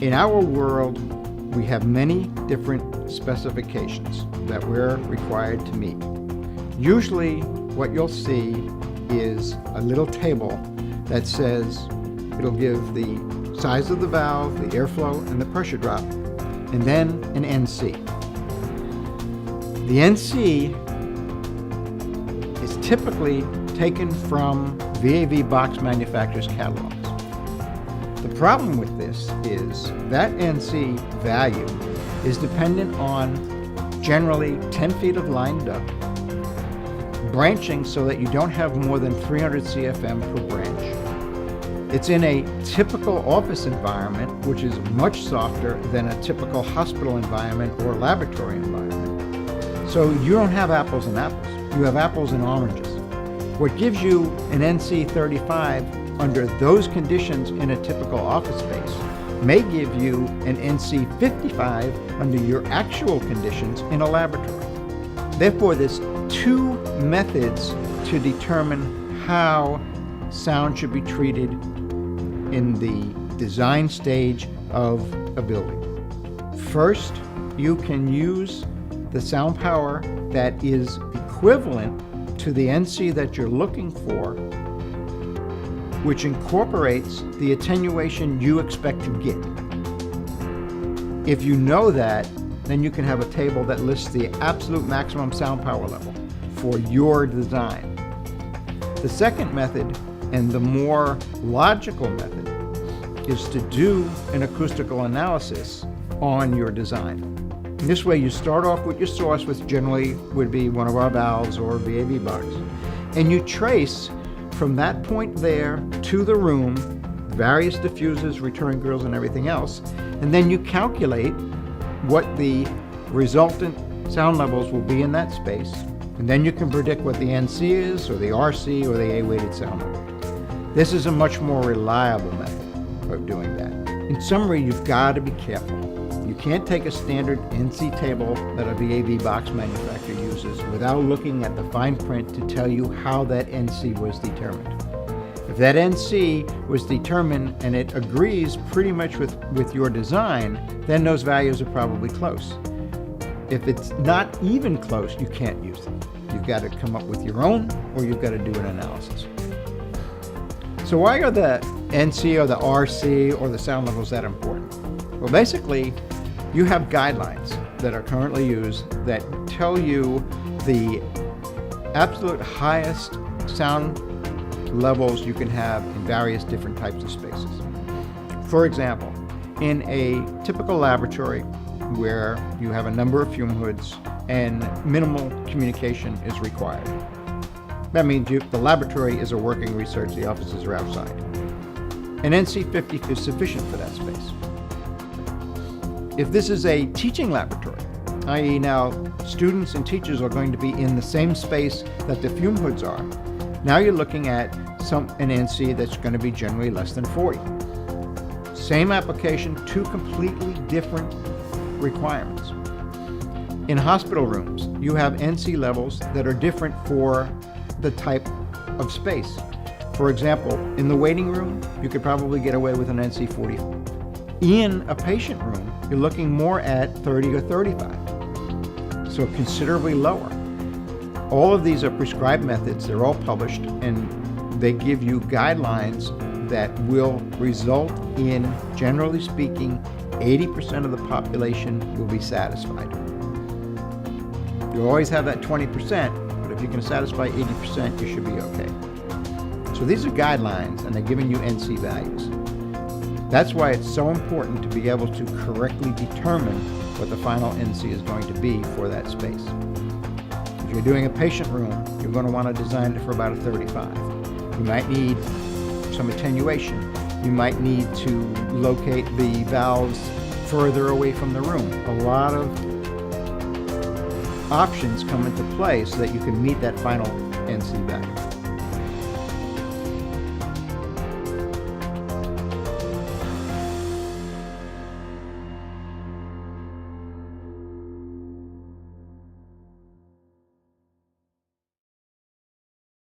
In our world, we have many different specifications that we're required to meet. Usually, what you'll see is a little table that says it'll give the size of the valve, the airflow, and the pressure drop, and then an NC. The NC is typically taken from VAV box manufacturers' catalogs. The problem with this is that NC value is dependent on generally 10 feet of line duct, branching so that you don't have more than 300 CFM per branch. It's in a typical office environment, which is much softer than a typical hospital environment or laboratory environment. So you don't have apples and apples. You have apples and oranges. What gives you an NC 35 under those conditions in a typical office space may give you an NC 55 under your actual conditions in a laboratory. Therefore, there's two methods to determine how sound should be treated in the design stage of a building. First, you can use the sound power that is equivalent to the NC that you're looking for, which incorporates the attenuation you expect to get. If you know that, then you can have a table that lists the absolute maximum sound power level for your design. The second method, and the more logical method, is to do an acoustical analysis on your design. And this way you start off with your source, which generally would be one of our valves or VAV box, and you trace from that point there to the room, various diffusers, return grills, and everything else, and then you calculate what the resultant sound levels will be in that space, and then you can predict what the NC is, or the RC, or the A-weighted sound level. This is a much more reliable method of doing that. In summary, you've got to be careful. You can't take a standard NC table that a VAV box manufacturer uses without looking at the fine print to tell you how that NC was determined. If that NC was determined and it agrees pretty much with your design, then those values are probably close. If it's not even close, you can't use them. You've got to come up with your own, or you've got to do an analysis. So why are the NC or the RC or the sound levels that important? Well, basically, you have guidelines that are currently used that tell you the absolute highest sound levels you can have in various different types of spaces. For example, in a typical laboratory where you have a number of fume hoods and minimal communication is required. That means the laboratory is a working research, the offices are outside. An NC 50 is sufficient for that space. If this is a teaching laboratory, i.e. now students and teachers are going to be in the same space that the fume hoods are, now you're looking at an NC that's going to be generally less than 40. Same application, two completely different requirements. In hospital rooms, you have NC levels that are different for the type of space. For example, in the waiting room, you could probably get away with an NC 40. In a patient room, you're looking more at 30 or 35, so considerably lower. All of these are prescribed methods, they're all published, and they give you guidelines that will result in, generally speaking, 80% of the population will be satisfied. You always have that 20%, but if you can satisfy 80%, you should be okay. So these are guidelines, and they're giving you NC values. That's why it's so important to be able to correctly determine what the final NC is going to be for that space. If you're doing a patient room, you're going to want to design it for about a 35. You might need some attenuation. You might need to locate the valves further away from the room. A lot of options come into play so that you can meet that final NC value.